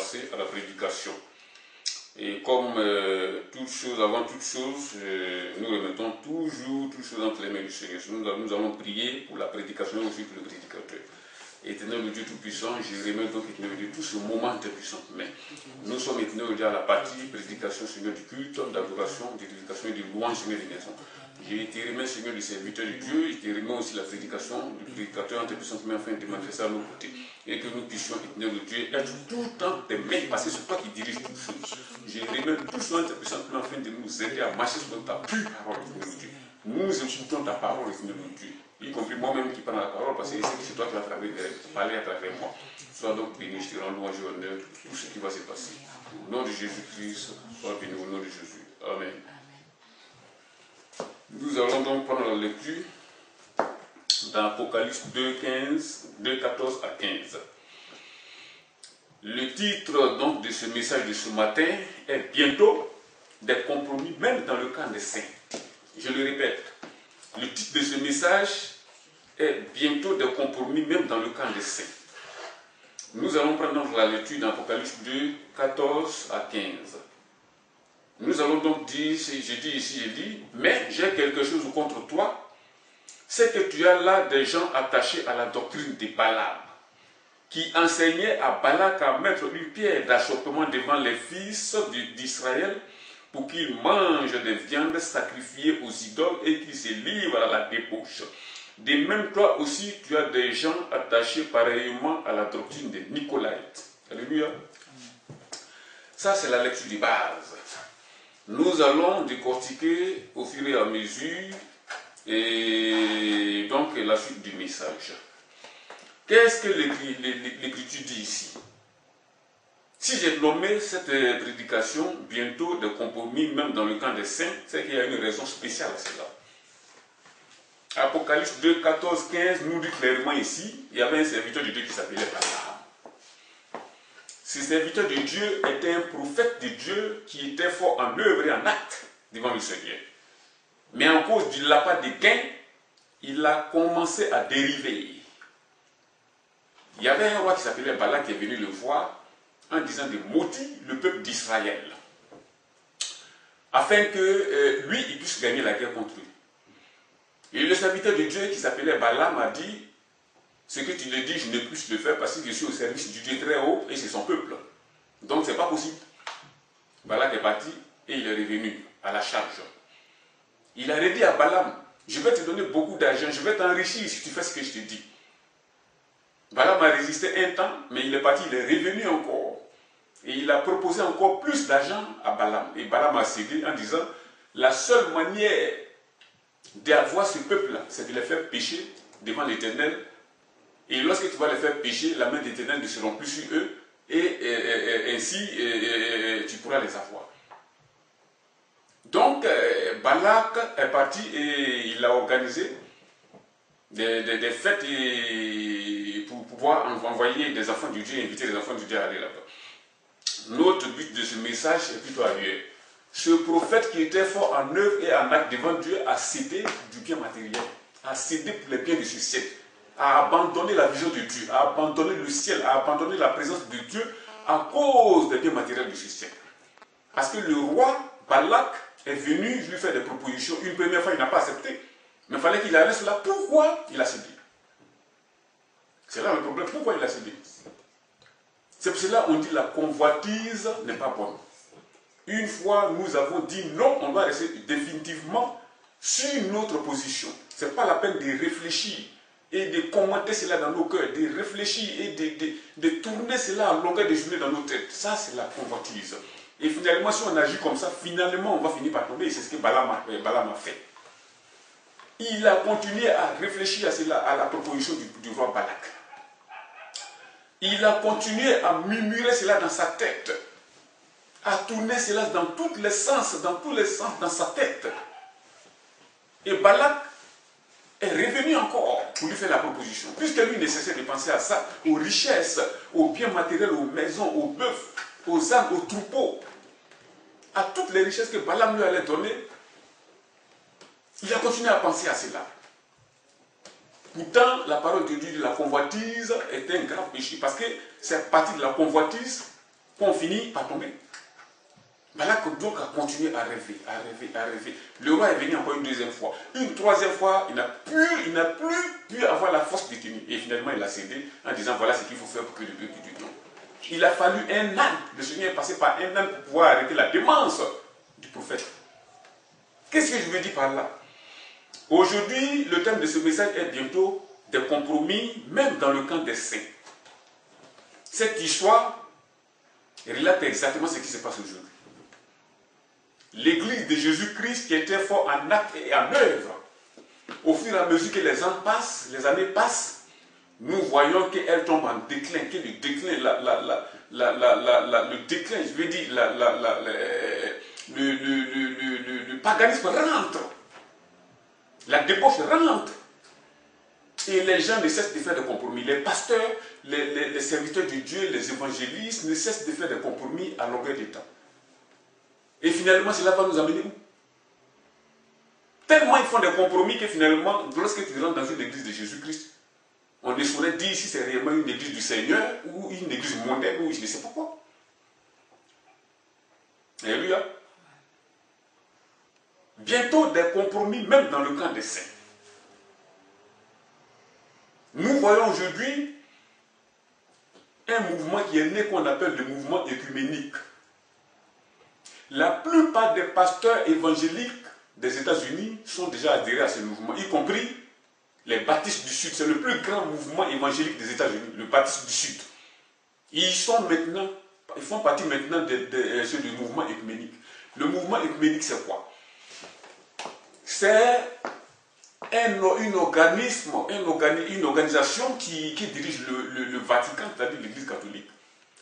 passer à la prédication. Et comme avant toute chose, nous remettons toujours toutes choses entre les mains du Seigneur. Nous allons prier pour la prédication et aussi pour le prédicateur. Éternel Dieu Tout-Puissant, je remets donc, Éternel Dieu, tout ce moment de puissante main. Nous sommes, Éternel Dieu, à la partie prédication, Seigneur, du culte, d'adoration, d'édification et de louange, Seigneur, des maisons. Je te remets, Seigneur, le serviteur de Dieu, je te remets aussi la prédication du prédicateur en tes puissantes mains afin de manifester à nos côtés. Et que nous puissions, Éternel Dieu, être tout en tes mains, parce que c'est toi qui diriges toutes choses. Je remets tout cela en tes puissantes mains afin de nous aider à marcher sur ta pure parole, Éternel Dieu. Nous écoutons ta parole, Éternel Dieu. Y compris moi-même qui parle la parole, parce que c'est toi qui vas parler à travers moi. Sois donc béni, je te rends louange et honneur pour tout ce qui va se passer. Au nom de Jésus-Christ, sois béni au nom de Jésus. Amen. Nous allons donc prendre la lecture dans Apocalypse 2, 14 à 15. Le titre donc de ce message de ce matin est bientôt des compromis, même dans le camp des saints. Je le répète. Le titre de ce message est bientôt des compromis, même dans le camp des saints. Nous allons prendre la lecture d'Apocalypse 2, 14 à 15. Nous allons donc dire, je dis, mais j'ai quelque chose contre toi, c'est que tu as là des gens attachés à la doctrine de Balaam, qui enseignaient à Balak à mettre une pierre d'achoppement devant les fils d'Israël, pour qu'ils mangent des viandes sacrifiées aux idoles et qu'ils se livrent à la débauche. De même, toi aussi, tu as des gens attachés pareillement à la doctrine des Nicolaïtes. Alléluia. Ça, c'est la lecture de base. Nous allons décortiquer au fur et à mesure et donc la suite du message. Qu'est-ce que l'Écriture dit ici? Si j'ai nommé cette prédication bientôt de compromis, même dans le camp des saints, c'est qu'il y a une raison spéciale à cela. Apocalypse 2, 14, 15 nous dit clairement ici, il y avait un serviteur de Dieu qui s'appelait Balaam. Ce serviteur de Dieu était un prophète de Dieu qui était fort en œuvre et en acte devant le Seigneur. Mais en cause du l'appât des gains, il a commencé à dériver. Il y avait un roi qui s'appelait Balak qui est venu le voir en disant de maudire le peuple d'Israël, afin que lui, il puisse gagner la guerre contre eux. Et le serviteur de Dieu qui s'appelait Balaam a dit, ce que tu le dis, je ne peux le faire parce que je suis au service du Dieu très haut et c'est son peuple. Donc ce n'est pas possible. Balak est parti et il est revenu à la charge. Il a redit à Balaam, je vais te donner beaucoup d'argent, je vais t'enrichir si tu fais ce que je te dis. Balaam a résisté un temps, mais il est parti, il est revenu encore. Et il a proposé encore plus d'argent à Balaam. Et Balaam a cédé en disant, la seule manière d'avoir ce peuple-là, c'est de les faire pécher devant l'Éternel. Et lorsque tu vas les faire pécher, la main de l'Éternel ne sera plus sur eux. Et ainsi, tu pourras les avoir. Donc, Balak est parti et il a organisé des fêtes pour pouvoir envoyer des enfants du Dieu, inviter les enfants du Dieu à aller là-bas. Notre but de ce message est plutôt ailleurs. Ce prophète qui était fort en œuvre et en acte devant Dieu a cédé du bien matériel, a cédé pour les biens de ce siècle, a abandonné la vision de Dieu, a abandonné le ciel, a abandonné la présence de Dieu à cause des biens matériels de ce siècle. Parce que le roi Balak est venu lui faire des propositions. Une première fois, il n'a pas accepté. Mais il fallait qu'il arrête cela. Pourquoi il a cédé? C'est là le problème. Pourquoi il a cédé? C'est pour cela qu'on dit la convoitise n'est pas bonne. Une fois nous avons dit non, on doit rester définitivement sur notre position. Ce n'est pas la peine de réfléchir et de commenter cela dans nos cœurs, de réfléchir et de tourner cela en longueur de journée dans nos têtes. Ça, c'est la convoitise. Et finalement, si on agit comme ça, finalement, on va finir par tomber. Et c'est ce que Balaam a fait. Il a continué à réfléchir à cela, à la proposition du roi Balak. Il a continué à murmurer cela dans sa tête, à tourner cela dans tous les sens dans sa tête. Et Balak est revenu encore pour lui faire la proposition. Puisque lui ne cessait de penser à ça, aux richesses, aux biens matériels, aux maisons, aux bœufs, aux ânes, aux troupeaux, à toutes les richesses que Balaam lui allait donner, il a continué à penser à cela. Pourtant, la parole de Dieu de la convoitise est un grave péché. Parce que c'est à partir de la convoitise qu'on finit par tomber. Balak donc a continué à rêver, à rêver, à rêver. Le roi est venu encore une deuxième fois. Une troisième fois, il n'a plus pu avoir la force de tenir. Et finalement, il a cédé en disant voilà ce qu'il faut faire pour que le peuple du temps. Il a fallu un âne. Le Seigneur est passé par un âne pour pouvoir arrêter la démence du prophète. Qu'est-ce que je veux dire par là? Aujourd'hui, le thème de ce message est bientôt des compromis, même dans le camp des saints. Cette histoire relate exactement ce qui se passe aujourd'hui. L'église de Jésus-Christ qui était fort en acte et en œuvre, au fur et à mesure que les ans passent, les années passent, nous voyons qu'elle tombe en déclin, que le déclin, le déclin, je veux dire, le paganisme rentre, la débauche rentre, et les gens ne cessent de faire des compromis. Les pasteurs, les serviteurs de Dieu, les évangélistes ne cessent de faire des compromis à longueur de temps. Et finalement, cela va nous amener où? Tellement ils font des compromis que finalement, lorsque tu rentres dans une église de Jésus-Christ, on ne saurait dire si c'est réellement une église du Seigneur ou une église mondaine ou je ne sais pas quoi. Alléluia. Bientôt des compromis même dans le camp des saints. Nous voyons aujourd'hui un mouvement qui est né qu'on appelle le mouvement œcuménique. La plupart des pasteurs évangéliques des États-Unis sont déjà adhérés à ce mouvement, y compris les baptistes du Sud. C'est le plus grand mouvement évangélique des États-Unis, le baptiste du Sud. Ils font partie maintenant du mouvement œcuménique. Le mouvement œcuménique, c'est quoi? C'est une organisation qui dirige le Vatican, c'est-à-dire l'Église catholique,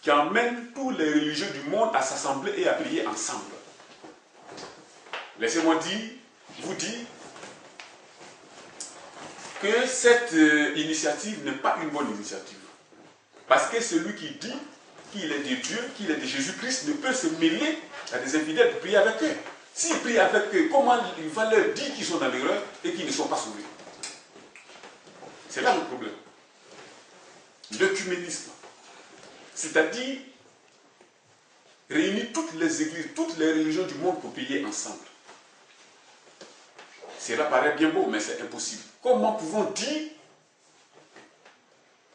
qui emmène tous les religieux du monde à s'assembler et à prier ensemble. Laissez-moi vous dire que cette initiative n'est pas une bonne initiative. Parce que celui qui dit qu'il est de Dieu, qu'il est de Jésus-Christ, ne peut se mêler à des infidèles pour prier avec eux. S'il prie avec eux, comment il va leur dire qu'ils sont dans l'erreur et qu'ils ne sont pas sauvés? C'est là le problème. L'œcuménisme. C'est-à-dire réunir toutes les églises, toutes les religions du monde pour prier ensemble. Cela paraît bien beau, mais c'est impossible. Comment pouvons-nous dire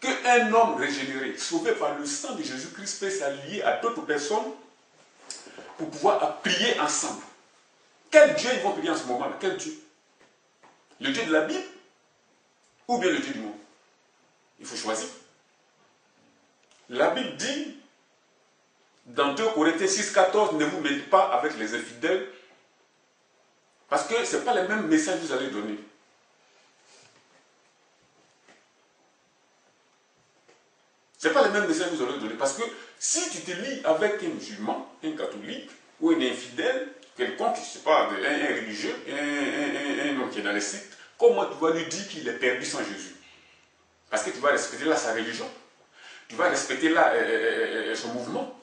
qu'un homme régénéré, sauvé par le sang de Jésus-Christ, peut s'allier à d'autres personnes pour pouvoir prier ensemble? Quel Dieu ils vont prier en ce moment-là? Quel Dieu? Le Dieu de la Bible ou bien le Dieu du monde? Il faut choisir. La Bible dit, dans 2 Corinthiens 6,14, ne vous mêlez pas avec les infidèles, parce que ce n'est pas le même message que vous allez donner. Ce n'est pas le même message que vous allez donner, parce que si tu te lis avec un musulman, un catholique, ou un infidèle, quelqu'un qui ne sais pas, un religieux, un homme qui est dans les sectes, comment tu vas lui dire qu'il est perdu sans Jésus? Parce que tu vas respecter là sa religion, tu vas respecter là son mouvement.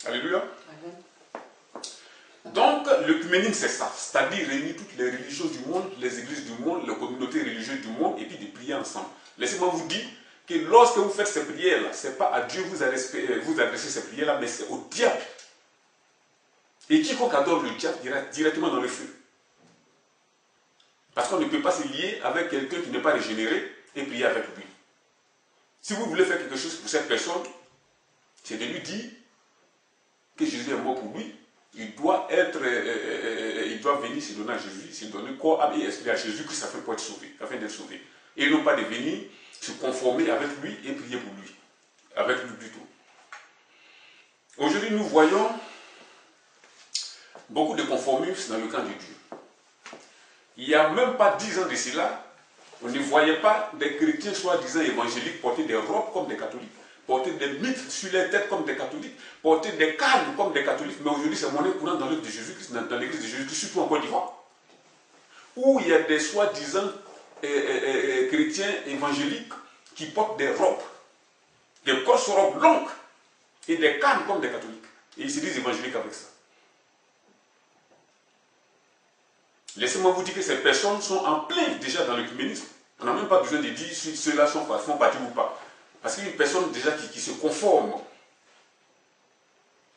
Alléluia. Donc, l'œcuménisme, c'est ça, c'est-à-dire réunir toutes les religions du monde, les églises du monde, les communautés religieuses du monde, et puis de prier ensemble. Laissez-moi vous dire que lorsque vous faites ces prières-là, ce n'est pas à Dieu vous adressez ces prières-là, mais c'est au diable. Et quiconque adore le diable ira directement dans le feu. Parce qu'on ne peut pas se lier avec quelqu'un qui n'est pas régénéré et prier avec lui. Si vous voulez faire quelque chose pour cette personne, c'est de lui dire que Jésus est mort pour lui. Il doit venir se donner à Jésus, se donner corps, âme et esprit à Jésus-Christ afin d'être sauvé, afin d'être sauvé. Et non pas de venir se conformer avec lui et prier pour lui. Avec lui du tout. Aujourd'hui, nous voyons beaucoup de conformisme dans le camp de Dieu. Il n'y a même pas 10 ans de cela, on ne voyait pas des chrétiens soi-disant évangéliques porter des robes comme des catholiques, porter des mitres sur les têtes comme des catholiques, porter des cannes comme des catholiques. Mais aujourd'hui, c'est monnaie courante dans l'œuvre de Jésus-Christ, dans l'église de Jésus-Christ, surtout en Côte d'Ivoire, où il y a des soi-disant chrétiens évangéliques qui portent des robes, des grosses robes longues et des cannes comme des catholiques. Et ils se disent évangéliques avec ça. Laissez-moi vous dire que ces personnes sont en plein déjà dans l'œcuménisme. On n'a même pas besoin de dire si ceux-là font partie ou pas. Parce qu'une personne déjà qui se conforme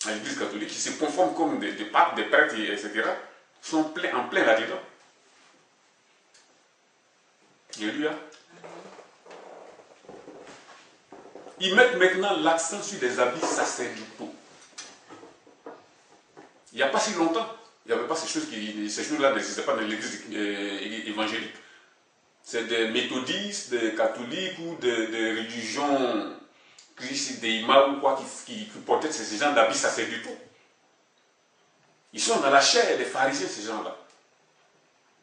à l'Église catholique, qui se conforme comme des papes, des prêtres, etc., sont en plein là-dedans. Alléluia. Ils mettent maintenant l'accent sur des habits sacerdotaux. Il n'y a pas si longtemps, il n'y avait pas ces choses-là n'existaient pas dans l'église évangélique. C'est des méthodistes, des catholiques ou des religions, des imams ou quoi, qui portaient ces gens d'habits sacerdotaux. Ils sont dans la chair des pharisiens, ces gens-là.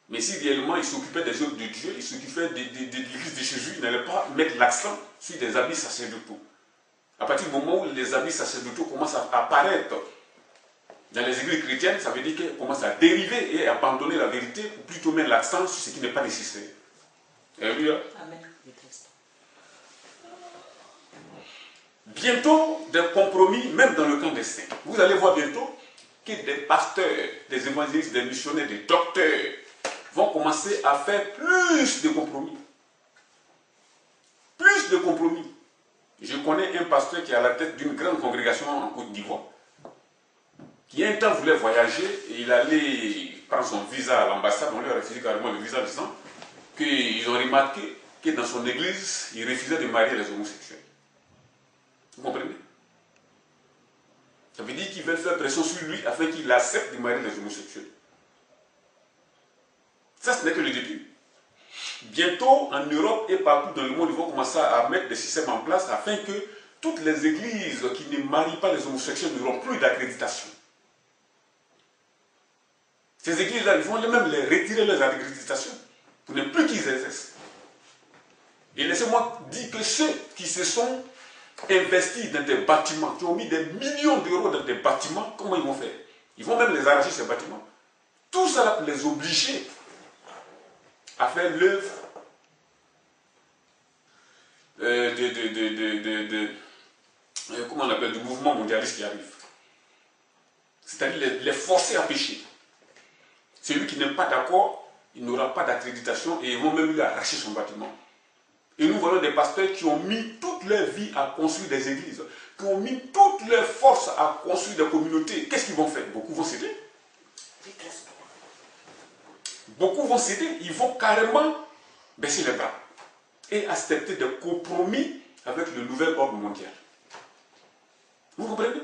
Mais si réellement ils s'occupaient des œuvres de Dieu, ils s'occupaient de l'église de Jésus, ils n'allaient pas mettre l'accent sur des habits sacerdotaux. À partir du moment où les habits sacerdotaux commencent à apparaître dans les églises chrétiennes, ça veut dire qu'elles commencent à dériver et à abandonner la vérité pour plutôt mettre l'accent sur ce qui n'est pas nécessaire. Alléluia. Amen. Bientôt, des compromis, même dans le camp des saints. Vous allez voir bientôt que des pasteurs, des évangélistes, des missionnaires, des docteurs vont commencer à faire plus de compromis. Plus de compromis. Je connais un pasteur qui est à la tête d'une grande congrégation en Côte d'Ivoire, qui un temps voulait voyager et il allait prendre son visa à l'ambassade, on lui a refusé carrément le visa, disant qu'ils ont remarqué que dans son église, il refusait de marier les homosexuels. Vous comprenez? Ça veut dire qu'ils veulent faire pression sur lui afin qu'il accepte de marier les homosexuels. Ça, ce n'est que le début. Bientôt, en Europe et partout dans le monde, ils vont commencer à mettre des systèmes en place afin que toutes les églises qui ne marient pas les homosexuels n'auront plus d'accréditation. Ces églises-là, ils vont même les retirer leurs accréditations pour ne plus qu'ils exercent. Et laissez-moi dire que ceux qui se sont investis dans des bâtiments, qui ont mis des millions d'euros dans des bâtiments, comment ils vont faire? Ils vont même les arracher, ces bâtiments. Tout ça là pour les obliger à faire l'œuvre comment on appelle, du mouvement mondialiste qui arrive. C'est-à-dire les forcer à pécher. Celui qui n'est pas d'accord, il n'aura pas d'accréditation et ils vont même lui arracher son bâtiment. Et nous voyons des pasteurs qui ont mis toute leur vie à construire des églises, qui ont mis toute leur force à construire des communautés. Qu'est-ce qu'ils vont faire? Beaucoup vont céder. Beaucoup vont céder, ils vont carrément baisser les bras et accepter des compromis avec le nouvel ordre mondial. Vous comprenez?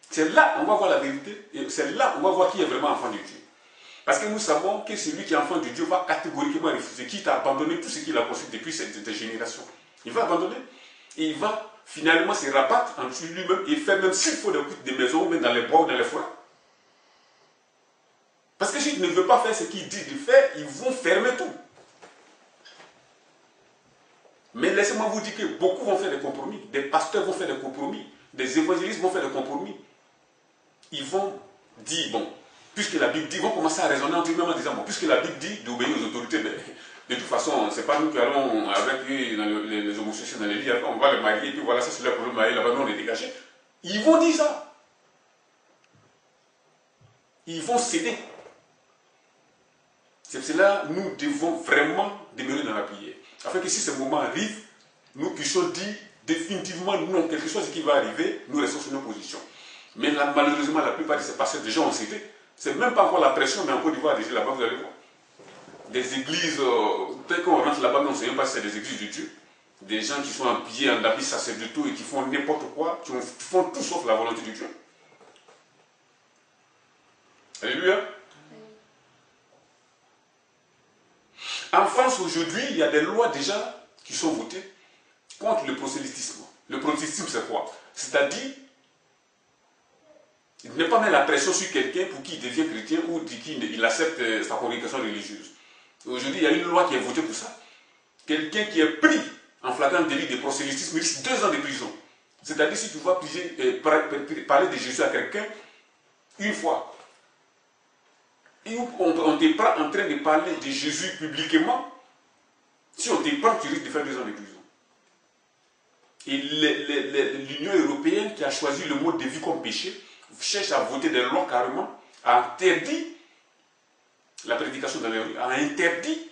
C'est là on va voir la vérité et c'est là on va voir qui est vraiment enfant de Dieu. Parce que nous savons que celui qui est enfant de Dieu va catégoriquement refuser, quitte à abandonner tout ce qu'il a construit depuis cette génération. Il va abandonner et il va finalement se rabattre en lui-même et faire même s'il faut des maisons ou même dans les bois ou dans les forêts. Parce que s'il ne veut pas faire ce qu'il dit de faire, ils vont fermer tout. Mais laissez-moi vous dire que beaucoup vont faire des compromis. Des pasteurs vont faire des compromis. Des évangélistes vont faire des compromis. Ils vont dire, bon, puisque la Bible dit, ils vont commencer à raisonner entre eux-mêmes en disant, bon, puisque la Bible dit d'obéir aux autorités, ben, de toute façon, ce n'est pas nous qui allons avec eux, dans les homosexuels dans les lits, on va les marier, et puis voilà, ça c'est leur problème, là-bas, nous on est dégagés. Ils vont dire ça. Ils vont céder. C'est pour cela que nous devons vraiment demeurer dans la prière. Afin que si ce moment arrive, nous puissions dire définitivement non, quelque chose qui va arriver, nous restons sur nos positions. Mais là, malheureusement, la plupart de ces pasteurs déjà ont cédé. Ce n'est même pas encore la pression, mais en Côte d'Ivoire, déjà là-bas, vous allez voir. Des églises, dès qu'on rentre là-bas, on ne sait même pas si c'est des églises de Dieu. Des gens qui sont habillés en habits sacerdotaux et qui font n'importe quoi, qui font tout sauf la volonté de Dieu. Alléluia. En France, aujourd'hui, il y a des lois déjà qui sont votées contre le prosélytisme. Le prosélytisme, c'est quoi? C'est-à-dire, ne pas mettre la pression sur quelqu'un pour qu'il devienne chrétien ou qu'il accepte sa congrégation religieuse. Aujourd'hui, il y a une loi qui est votée pour ça. Quelqu'un qui est pris en flagrant délit de prosélytisme risque 2 ans de prison. C'est-à-dire, si tu vas parler de Jésus à quelqu'un une fois, et on te prend en train de parler de Jésus publiquement, si on te prend, tu risques de faire 2 ans de prison. Et l'Union européenne qui a choisi le mode de vie comme péché, cherche à voter des lois carrément, a interdit la prédication dans les rues, a interdit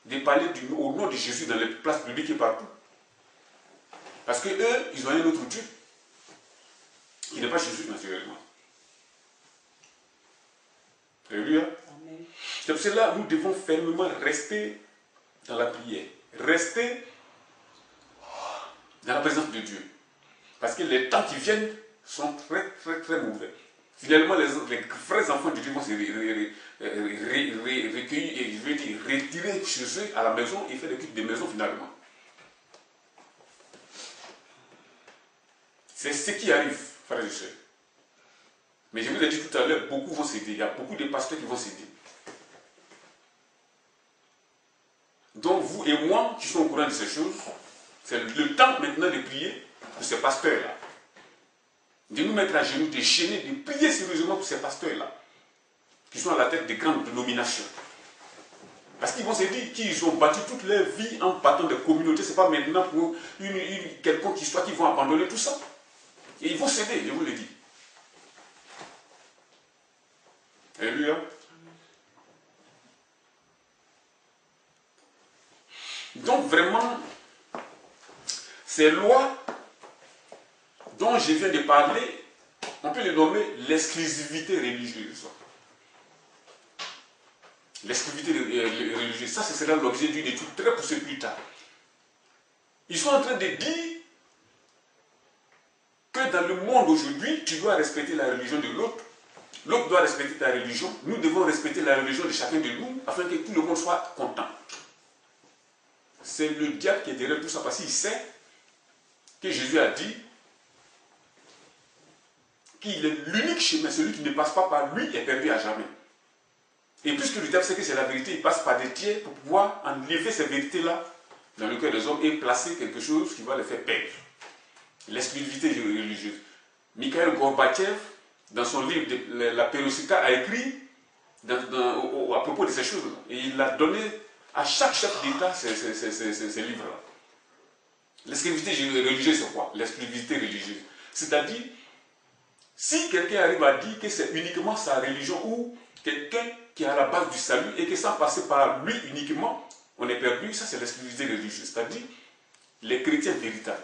de parler au nom de Jésus dans les places publiques et partout. Parce que eux, ils ont un autre Dieu, qui n'est pas Jésus naturellement. Alléluia. C'est pour cela que nous devons fermement rester dans la prière. Rester dans la présence de Dieu. Parce que les temps qui viennent sont très, très, très mauvais. Finalement, les vrais enfants de Dieu vont se recueillir et je veux dire retirer chez eux à la maison et faire des cultes de maison finalement. C'est ce qui arrive, frères et sœurs. Mais je vous ai dit tout à l'heure, beaucoup vont céder. Il y a beaucoup de pasteurs qui vont céder. Donc vous et moi qui sommes au courant de ces choses, c'est le temps maintenant de prier pour ces pasteurs-là. De nous mettre à genoux, de chaîner, de prier sérieusement pour ces pasteurs-là, qui sont à la tête des grandes dénominations. Parce qu'ils vont se dire qu'ils ont bâti toute leur vie en battant des communautés, ce n'est pas maintenant pour une quelconque histoire qu'ils vont abandonner tout ça. Et ils vont céder, je vous le dis. Alléluia. Donc vraiment, ces lois dont je viens de parler, on peut les nommer l'exclusivité religieuse. L'exclusivité religieuse, ça ce sera l'objet d'une étude très poussée plus tard. Ils sont en train de dire que dans le monde aujourd'hui, tu dois respecter la religion de l'autre, l'autre doit respecter ta religion, nous devons respecter la religion de chacun de nous afin que tout le monde soit content. C'est le diable qui est derrière tout ça parce qu'il sait que Jésus a dit qu'il est l'unique chemin, celui qui ne passe pas par lui est perdu à jamais. Et puisque le diable sait que c'est la vérité, il passe par des tiers pour pouvoir enlever ces vérités-là dans le cœur des hommes et placer quelque chose qui va les faire perdre. L'exclusivité religieuse. Mikhail Gorbatchev, dans son livre de La Perestroïka, a écrit à propos de ces choses-là. Et il a donné à chaque chef d'État ces livres-là. L'exclusivité religieuse, c'est quoi? L'exclusivité religieuse. C'est-à-dire, si quelqu'un arrive à dire que c'est uniquement sa religion ou quelqu'un qui est à la base du salut et que sans passer par lui uniquement, on est perdu, ça c'est l'exclusivité religieuse. C'est-à-dire, les chrétiens véritables.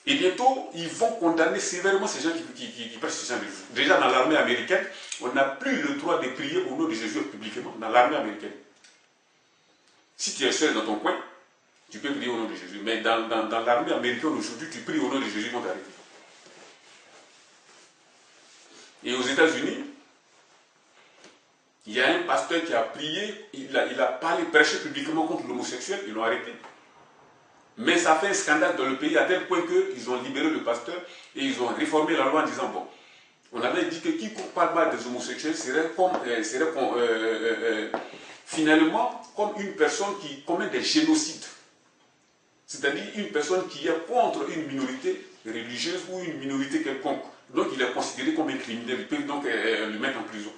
Et bientôt, ils vont condamner sévèrement ces gens qui prêchent ce genre de choses. Déjà dans l'armée américaine, on n'a plus le droit de prier au nom de Jésus publiquement, dans l'armée américaine. Si tu es seul dans ton coin, tu peux prier au nom de Jésus. Mais dans l'armée américaine aujourd'hui, tu pries au nom de Jésus, ils vont t'arrêter. Et aux États-Unis, il y a un pasteur qui a prié, il a parlé, prêché publiquement contre l'homosexuel, ils l'ont arrêté. Mais ça fait un scandale dans le pays à tel point qu'ils ont libéré le pasteur et ils ont réformé la loi en disant, bon, on avait dit que quiconque parle mal des homosexuels serait finalement comme une personne qui commet des génocides. C'est-à-dire une personne qui est contre une minorité religieuse ou une minorité quelconque. Donc il est considéré comme un criminel, ils peuvent donc le mettre en prison.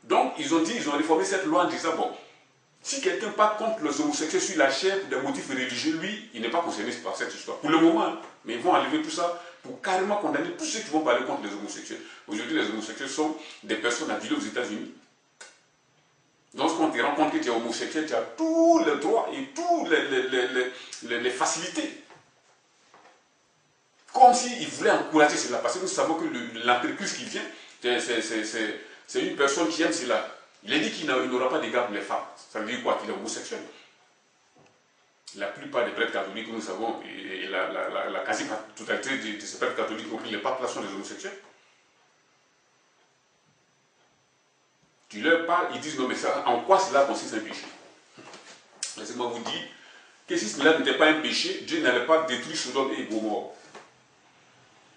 Donc ils ont réformé cette loi en disant, bon, si quelqu'un parle contre les homosexuels sur la chair pour des motifs religieux, lui, il n'est pas concerné par cette histoire. Pour le moment, hein, mais ils vont enlever tout ça pour carrément condamner tous ceux qui vont parler contre les homosexuels. Aujourd'hui, les homosexuels sont des personnes adulées aux États-Unis. Donc, quand tu te rends compte que tu es homosexuel, tu as tous les droits et toutes les facilités. Comme s'ils voulaient encourager cela. Parce que nous savons que l'entreprise qui vient, c'est une personne qui aime cela. Il a dit qu'il n'aura pas d'égard pour les femmes. Ça veut dire quoi? Qu'il est homosexuel. La plupart des prêtres catholiques, nous savons, et la quasi-totalité de ces prêtres catholiques ont pris les papes sont des homosexuels. Tu leur parles, ils disent non, mais ça, en quoi cela consiste un péché? Laissez-moi vous dire que si cela n'était pas un péché, Dieu n'allait pas détruire Sodome et Gomorrhe.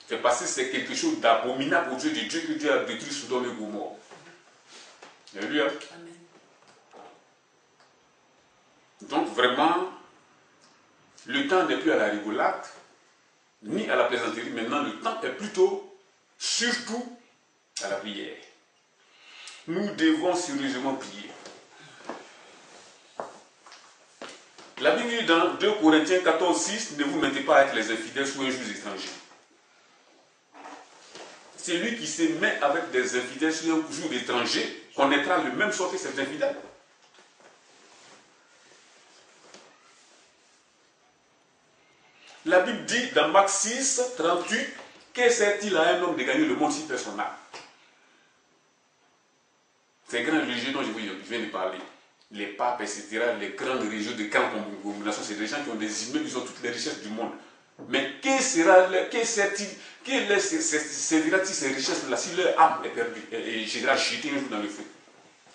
C'est parce que c'est quelque chose d'abominable aux yeux de Dieu que Dieu a détruit Sodome et Gomorrhe. Alléluia. Amen. Donc vraiment, le temps n'est plus à la rigolade, ni à la plaisanterie. Maintenant, le temps est plutôt, surtout, à la prière. Nous devons sérieusement prier. La Bible dit dans 2 Corinthiens 14, 6, ne vous mettez pas à être les infidèles sous un juge étranger. Celui qui se met avec des infidèles sous un joug étranger connaîtra le même sort que ces infidèles. La Bible dit dans Marc 6, 38, que sert-il à un homme de gagner le monde s'il perd son âme? Ces grands religieux dont je viens de parler, les papes, etc., les grands religieux de grandes combinaisons, c'est des gens qui ont des immeubles, ils ont toutes les richesses du monde. Mais que servira-t-il ces richesses-là si leur âme est perdue et sera jetée un jour dans le feu?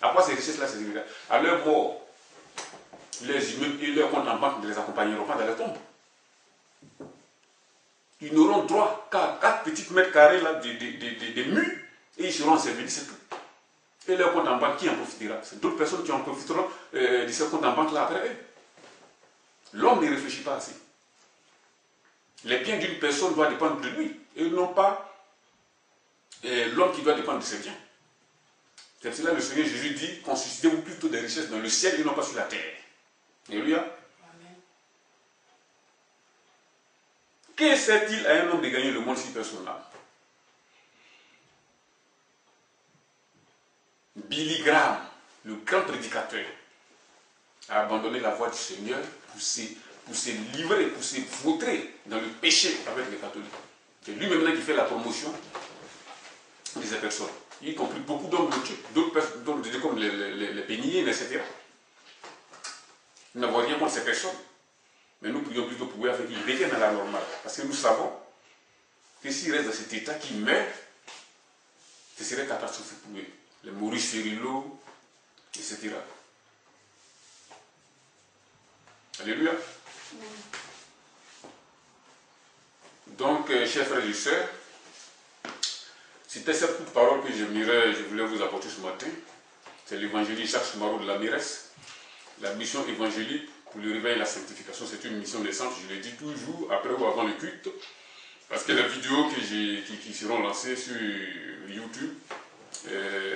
À quoi ces richesses-là serviront? À leur mort, les immeubles et leurs comptes en banque ne les accompagneront pas dans la tombe. Ils n'auront droit qu'à 4 petits mètres carrés là, de murs et ils seront ensevelis, c'est tout. Et leur compte en banque, qui en profitera? C'est d'autres personnes qui en profiteront de ces comptes en banque là après eux. L'homme ne réfléchit pas assez. Les biens d'une personne doivent dépendre de lui et non pas l'homme qui doit dépendre de ses biens. C'est pour cela que le Seigneur Jésus dit: consultez-vous plutôt des richesses dans le ciel et non pas sur la terre. Alléluia. Amen. Que sert-il à un homme de gagner le monde s'il perd son âme? Billy Graham, le grand prédicateur, a abandonné la voie du Seigneur pour se livrer, pour se vautrer dans le péché avec les catholiques. C'est lui-même qui fait la promotion de ces personnes, y compris beaucoup d'hommes de Dieu, d'autres personnes comme les béniers, etc. Nous n'avons rien contre ces personnes, mais nous prions plutôt pour eux afin qu'ils reviennent à la normale. Parce que nous savons que s'ils restent dans cet état, qu'ils meurent, ce serait catastrophique pour eux. Les Maurice Ferrillo, etc. Alléluia. Donc, chers frères et sœurs, c'était cette toute parole que je voulais vous apporter ce matin. C'est l'évangéliste Jacques Soumaoro de la Mérès. La mission évangélique pour le réveil et la sanctification, c'est une mission naissante, je le dis toujours, après ou avant le culte. Parce que les vidéos qui seront lancées sur YouTube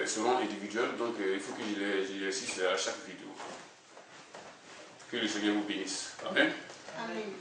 seront individuelles, donc il faut que je les assiste à chaque vidéo. Que le Seigneur vous bénisse. Amen. Amen.